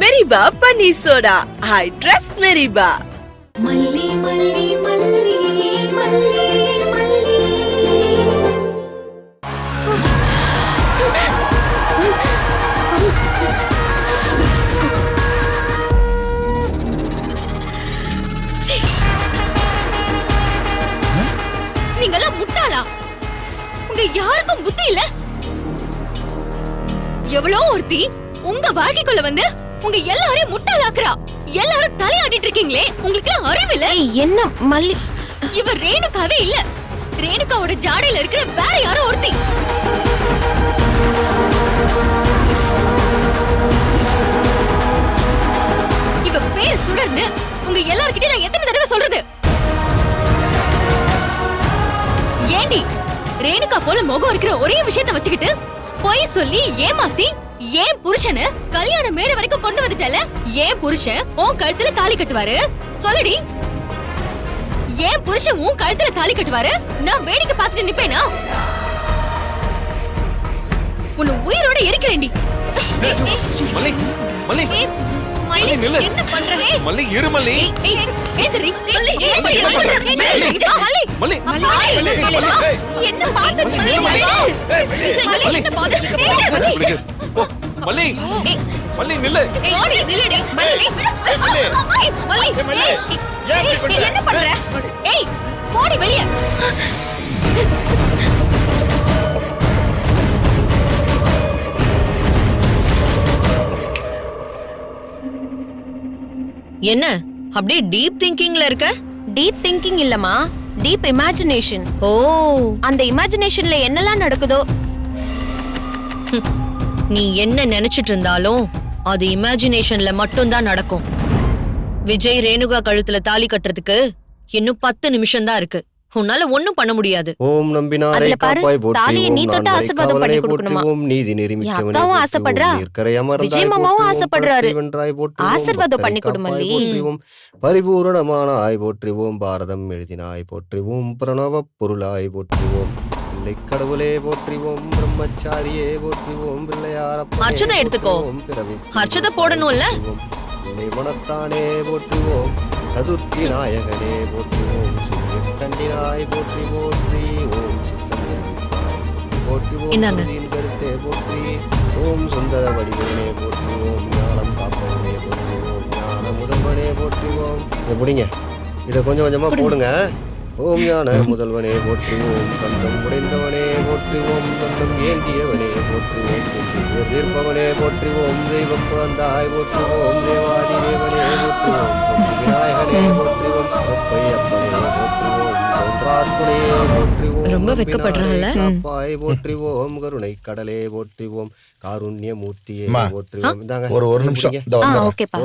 மெரிபா paneer soda. I trust மெரிபா. மல்லி மல்லி மல்லி மல்லி மல்லி. நீங்கெல்லாம் முட்டாளா? உங்க யாருக்கும் புத்தி இல்ல? எவ்வளோ ஒருத்தி உங்க வாழ்க்கைக்குள்ள வந்து உங்க எல்லாரையும் முட்டாளாக்குறா. எல்லாரும் தலையாடிட்டு இருக்கீங்களே, உங்களுக்கு அறிவு இல்ல? என்ன மல்லி? இவ ரேணுகாவே இல்ல, ரேணுகாவோட ஜாடையில இருக்கிற வேற யாரோ ஒருத்தி. இவ பேரு சுடர்னு உங்க எல்லார்கிட்டயும் நான் எத்தனை தடவை சொல்றது? ஏண்டி ரேணுகா போல முகம் இருக்கிற ஒரே விஷயத்த வச்சுக்கிட்டு பொய் சொல்லி ஏமாத்தி ஏன் புருஷனை கல்யாண மேடை வரைக்கும் கொண்டு வந்துட்டல? ஏன் புருஷன் உன் கழுத்துல தாலி கட்டுவாரு? சொல்லுடி, ஏன் புருஷன் உன் கழுத்துல தாலி கட்டுவாரு? நான் வேடிக்கை பார்த்துட்டு நிப்பேனா? உன்னை உயிரோட எரிக்கிறேன்டி. மல்லி மல்லி மல்லி நில்லு. என்ன பண்ற? மல்லி இரு மல்லி. ஏந்திரி. மல்லி என்ன பார்த்துட்டு மல்லி மல்லி நில்லு. என்ன பண்ற? ஏய் போடி வெளிய. என்ன அப்படியே டீப் திங்கிங்ல இருக்க? டீப் திங்கிங் இல்லமா, டீப் இமேஜினேஷன். ஓ, அந்த இமேஜினேஷன்ல என்னெல்லாம் நடக்குதோ. நீ என்ன நினைச்சிட்டு இருந்தாலும் அது இமேஜினேஷன்ல மட்டும்தான் நடக்கும். விஜய் ரேணுகா கழுத்துல தாலி கட்டுறதுக்கு இன்னும் 10 நிமிஷம் தான் இருக்கு. உன்னால ஒண்ணும் பண்ண முடியாது. ஓம் நம்பினாரை காப்பாய் போற்றி. தாலியை நீ தொட்டு ஆசீர்வாதம் பண்ணி கொடுக்கணுமா? நீதி நெறிமிக்கவனே அக்காவும் ஆசைப்படுறா, விஜய் மாமாவும் ஆசைப்படுறாரு. ஆசீர்வாதம் பண்ணி கொடுமல்லி. பரிபூரணமானாய் போற்றுவோம், பாரதம் எழுதினாய் போற்றுவோம், பிரணவ பொருளாய் போற்றுவோம், பிள்ளை கடவுளே போற்றுவோம், பிரம்மச்சாரியே போற்றுவோம், பிள்ளையார அர்ச்சதை எடுத்துக்கோ. அர்ச்சதை போடணும்ல? பிள்ளை மனத்தானே போற்றுவோம், சதுர்த்தி நாயகனே போற்றுவோம், கண்டினாய் போற்றி போற்றி, ஓம் சித்தம் போற்றி கருத்தே போற்றி, ஓம் சுந்தர வடிவனே போற்றுவோம், ஞானம் காப்பவனே போற்றுவோம், ஞான முதல்வனே போற்றுவோம். எப்படிங்க இதை கொஞ்சம் கொஞ்சமா போடுங்க. ஓம் ஞான முதல்வனே போற்றுவோம், கந்தம் உடைந்தவனே போற்றுவோம், கந்தம் ஏந்தியவனே போற்றுவோம், தீர்ப்பவனே போற்றுவோம், தெய்வ குழந்தாய் போற்றுவோம், தேவாதி தேவனே போற்றுவோம், விநாயகனே போற்றுவோம், அப்பையப்பனே போற்றுவோம், ரொம்ப வெக்கப்படுறாங்கல்ல. அப்பாய் போற்றுவோம், கருணை கடலே போற்றுவோம், காருண்யமூர்த்தியே போற்றுவோம். ஒரு நிமிஷம்.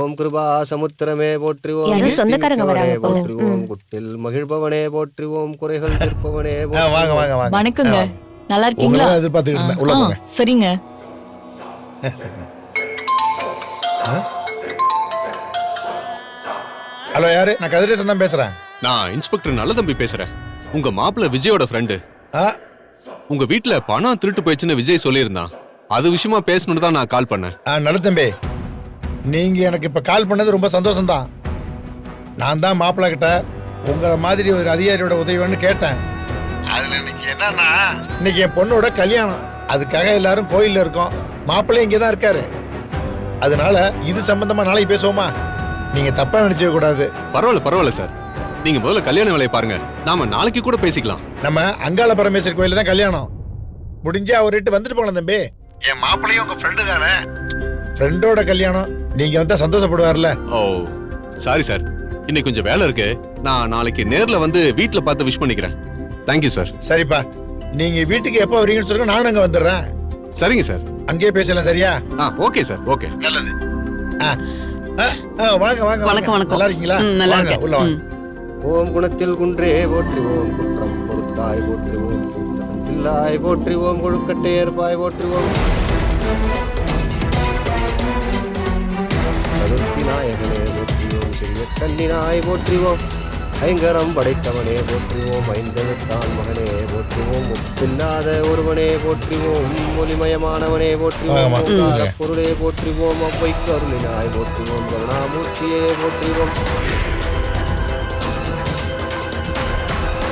ஓம் கிருபா சமுத்திரமே போற்றுவோம், போற்றுவோம், குட்டில் மகிழ்பவனே போற்றுவோம், குறைகள் தீர்ப்பவனே. வணக்கங்க, நல்லா இருக்கீங்களா? சரிங்க. ஹலோ, யாரு? நான் கதிரேசன் தான் பேசுறேன். நான் இன்ஸ்பெக்டர் நல்ல தம்பி பேசுறேன். உங்க மாப்பிள்ள விஜயோட ஃப்ரெண்டு. உங்க வீட்டுல பணம் திருட்டு போயிடுச்சுன்னு விஜய் சொல்லியிருந்தான். அது விஷயமா பேசணும்னு தான் நான் கால் பண்ணேன். நல்ல தம்பி, நீங்க எனக்கு இப்ப கால் பண்ணது ரொம்ப சந்தோஷம் தான். நான் தான் மாப்பிள்ள கிட்ட உங்களை மாதிரி ஒரு அதிகாரியோட உதவின்னு கேட்டேன். அதுல இன்னைக்கு என்னன்னா, இன்னைக்கு என் பொண்ணோட கல்யாணம். அதுக்காக எல்லாரும் கோயில்ல இருக்கோம். மாப்பிள்ளை இங்கே தான் இருக்காரு. அதனால இது சம்பந்தமா நாளைக்கு பேசுவோமா? நீங்க தப்பா நினைச்சவே கூடாது. பரவாயில்ல சார், நீங்க முதல்ல கல்யாண வேலையை பாருங்க. நாம நாளைக்கு கூட பேசிக்கலாம். நம்ம அங்காள பரமேஸ்வரர் கோயில தான் கல்யாணம். முடிஞ்சா அவர்கிட்ட வந்துட்டு போகலாம் தம்பி. என் மாப்பிள்ளையும் உங்க ஃப்ரெண்டு தானே. ஃப்ரெண்டோட கல்யாணம், நீங்க வந்தா சந்தோஷப்படுவார்ல. ஓ சாரி சார், இன்னைக்கு கொஞ்சம் வேலை இருக்கு. நான் நாளைக்கு நேர்ல வந்து வீட்டுல பார்த்து விஷ் பண்ணிக்கிறேன். Thank you sir. சரிப்பா, நீங்க வீட்டுக்கு எப்போ வரீங்கன்னு சொல்லுங்க, நானும் அங்க வந்துடுறேன். சரிங்க சார், அங்கேயே பேசலாம். சரியா? Okay sir, okay. நல்லது. வாங்க வாங்க. வணக்கம். நல்லா இருக்கீங்களா? நல்லா இருக்கேன். உள்ள வாங்க. ஓம் குணத்தில் குன்றே போற்றுவோம், குற்றம் பொறுத்தாய் போற்றுவோம், பிள்ளாய் போற்றுவோம், கொழுக்கட்டை ஏற்பாய் போற்றுவோம், சதுர்த்தி நாயகனே போற்றுவோம், சிறிய கண்ணினாய் போற்றுவோம், ஐங்கரம் படைத்தவனே போற்றுவோம் ஐந்தெழுத்தான் மகனே போற்றுவோம் ஒப்பில்லாத ஒருவனே போற்றுவோம் ஒளிமயமானவனே போற்றுவோம் பொருளே போற்றுவோம் அவ்வைக்கு அருளினாய் போற்றுவோம் கருணாமூர்த்தியே போற்றுவோம்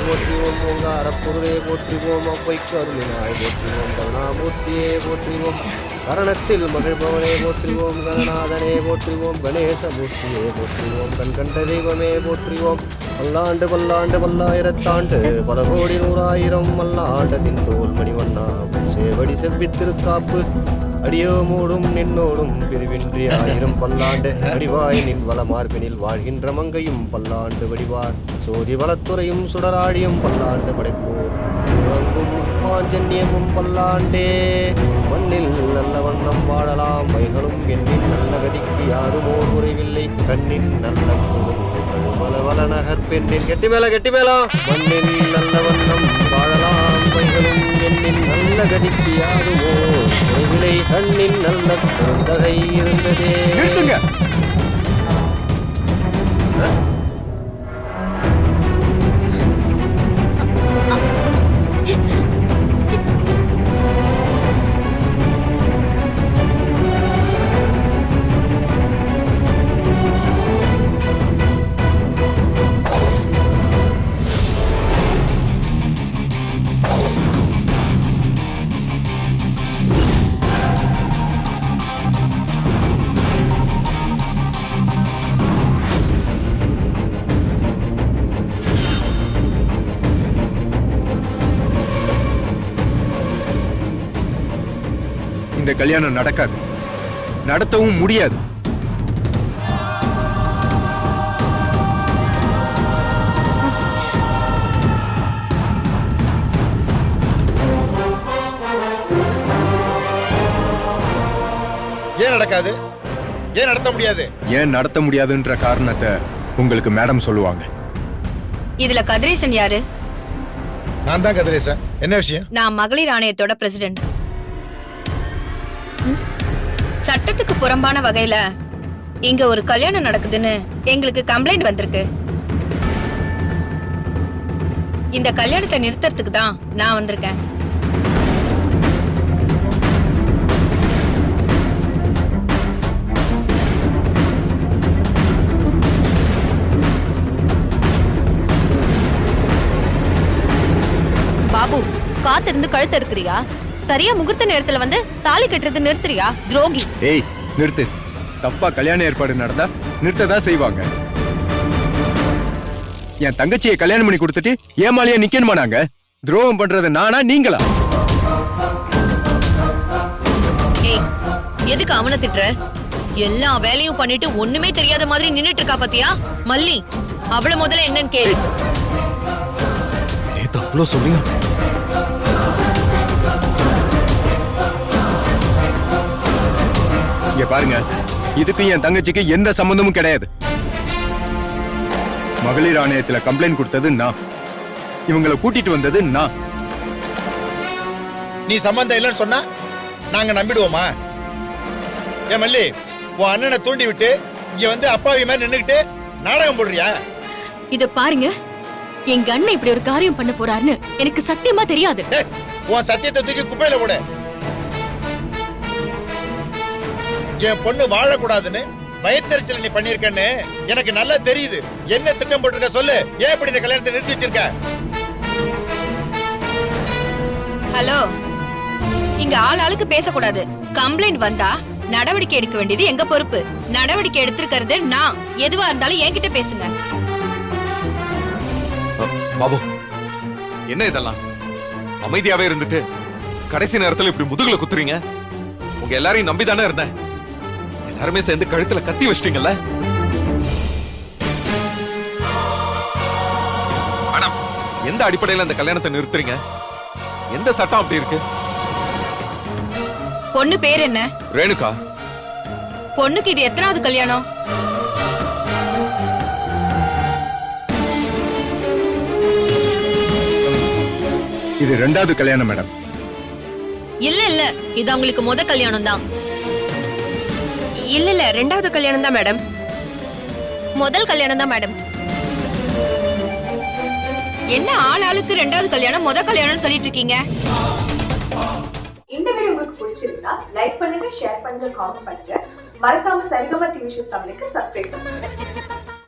போற்றுவோம் ஓங்கார பொருளே போற்றுவோம் அவ்வைக்கு அருளினாய் போற்றுவோம் கருணாமூர்த்தியே போற்றுவோம் கரணத்தில் மகிழ்பவனே போற்றுவோம் கணநாதனே போற்றுவோம் கணேசமூர்த்தியே போற்றுவோம் கண்கண்ட தெய்வமே போற்றுவோம் பல்லாண்டு பல்லாண்டு பல்லாயிரத்தாண்டு பல கோடி நூறாயிரம் மல்லாண்ட தின்தோல் மணிவண்ணா சேவடி செவ்வித்திருக்காப்பு அடியோ மூடும் நின்னோடும் பிரிவின்றி ஆயிரம் பல்லாண்டு அடிவாய் நின் வள மார்பினில் வாழ்கின்ற மங்கையும் பல்லாண்டு வடிவார் சோதி வளத்துறையும் சுடராடியும் பல்லாண்டு படைப்போர் உறங்கும் பாஞ்சன்யமும் பல்லாண்டே மண்ணில் நல்ல வண்ணம் வாழலாம் வைகளும் எண்ணின் நல்ல கதிக்கு யாதுமோர் குறைவில்லை கண்ணின் நல்ல வள நகர் பெண்ணின் கெட்டி மேலா மண்ணில் நல்ல வண்ணம் வாழலாம் வைகளும் எண்ணின் நல்ல கதிக்கு யாதுமோர் குறைவில்லை கண்ணின் நல்ல குழந்தை இருந்ததே. இந்த கல்யாணம் நடக்காது, நடத்தவும் முடியாது. ஏன் நடக்காது? ஏன் நடத்த முடியாது? ஏன் நடத்த முடியாதுன்ற காரணத்தை உங்களுக்கு மேடம் சொல்லுவாங்க. இதுல கதிரேசன் யாரு? நான் தான் கதிரேசன். என்ன விஷயம்? நான் மகளிர் ஆணையத்தோட பிரசிடென்ட். சட்டத்துக்கு புறம்பான வகையில இங்க ஒரு கல்யாணம் நடக்குதுன்னு எங்களுக்கு கம்ப்ளைண்ட் வந்திருக்கு. இந்த கல்யாணத்தை நிறுத்தறதுக்கு தான் நான் வந்திருக்கேன். பாபு, காத்திருந்து கழுத்து இருக்கிறியா? சரியா முகூர்த்த நேரத்துல வந்து தாலி கட்டுறது நிறுத்துறியா? துரோகி. ஏய் நிறுத்து. தப்பா கல்யாண ஏற்பாடு நடந்தா நிறுத்ததான் செய்வாங்க. என் தங்கச்சியை கல்யாணம் பண்ணி கொடுத்துட்டு ஏமாலியா நிக்கணுமா? நாங்க துரோகம் பண்றது நானா நீங்களா? ஏய், எதுக்கு அவனை திட்டுற? எல்லா வேலையும் பண்ணிட்டு ஒண்ணுமே தெரியாத மாதிரி நின்னுட்டு இருக்கா பாத்தியா? மல்லி, அவள முதல்ல என்னன்னு கேளு. நேத்து அவ்வளோ சொல்லியா? இங்க பாருங்க, இதுக்கும் என் தங்கச்சிக்கு எந்த சம்பந்தமும் கிடையாது. மகளிர் ஆணையத்துல கம்ப்ளைண்ட் கொடுத்தது நான், இவங்களை கூட்டிட்டு வந்தது நான். நீ சம்பந்தம் இல்லைன்னு சொன்னா நாங்க நம்பிடுவோமா? ஏன் மல்லி, உன் அண்ணனை தூண்டி விட்டு இங்க வந்து அப்பாவி மாதிரி நின்னுக்கிட்டு நாடகம் போடுறியா? இத பாருங்க, எங்க அண்ணன் இப்படி ஒரு காரியம் பண்ண போறாருன்னு எனக்கு சத்தியமா தெரியாது. உன் சத்தியத்தை தூக்கி குப்பையில போட. என் பொண்ணு வாழக்கூடாதுன்னு பயத்தறிச்சல் நீ பண்ணிருக்கன்னு எனக்கு நல்லா தெரியுது. என்ன திட்டம் போட்டிருக்க சொல்லு. ஏன் இப்படி இந்த கல்யாணத்தை நிறுத்தி வச்சிருக்க? ஹலோ, இங்க ஆளுக்கு பேசக்கூடாது. கம்ப்ளைண்ட் வந்தா நடவடிக்கை எடுக்க வேண்டியது எங்க பொறுப்பு. நடவடிக்கை எடுத்திருக்கிறது நான். எதுவா இருந்தாலும் என்கிட்ட பேசுங்க. பாபு, என்ன இதெல்லாம்? அமைதியாவே இருந்துட்டு கடைசி நேரத்துல இப்படி முதுகுல குத்துறீங்க. உங்க எல்லாரையும் நம்பிதானே இருந்தேன். எல்லாருமே சேர்ந்து கழுத்துல கத்தி வச்சிட்டீங்கல்ல. மேடம், எந்த அடிப்படையில அந்த கல்யாணத்தை நிறுத்துறீங்க? எந்த சட்டம் அப்படி இருக்கு? பொண்ணு பேர் என்ன? ரேணுகா. பொண்ணுக்கு இது எத்தனாவது கல்யாணம்? இது 2வது கல்யாணம் மேடம். இல்ல இல்ல, இது அவங்களுக்கு முத கல்யாணம் தான். இல்ல 2வது கல்யாணம் தான் மேடம். முதல் கல்யாணம் தான் மேடம். என்ன ஆள் ஆளுக்கு ரெண்டாவது கல்யாணம் முத கல்யாணம்னு சொல்லிட்டு இருக்கீங்க? இந்த வீடியோ உங்களுக்கு பிடிச்சிருந்தா லைக் பண்ணுங்க, ஷேர் பண்ணுங்க, காமெண்ட் பண்ணுங்க. மறக்காம சரிகமா டிவி ஷோஸ் தமிழுக்கு சப்ஸ்கிரைப் பண்ணுங்க.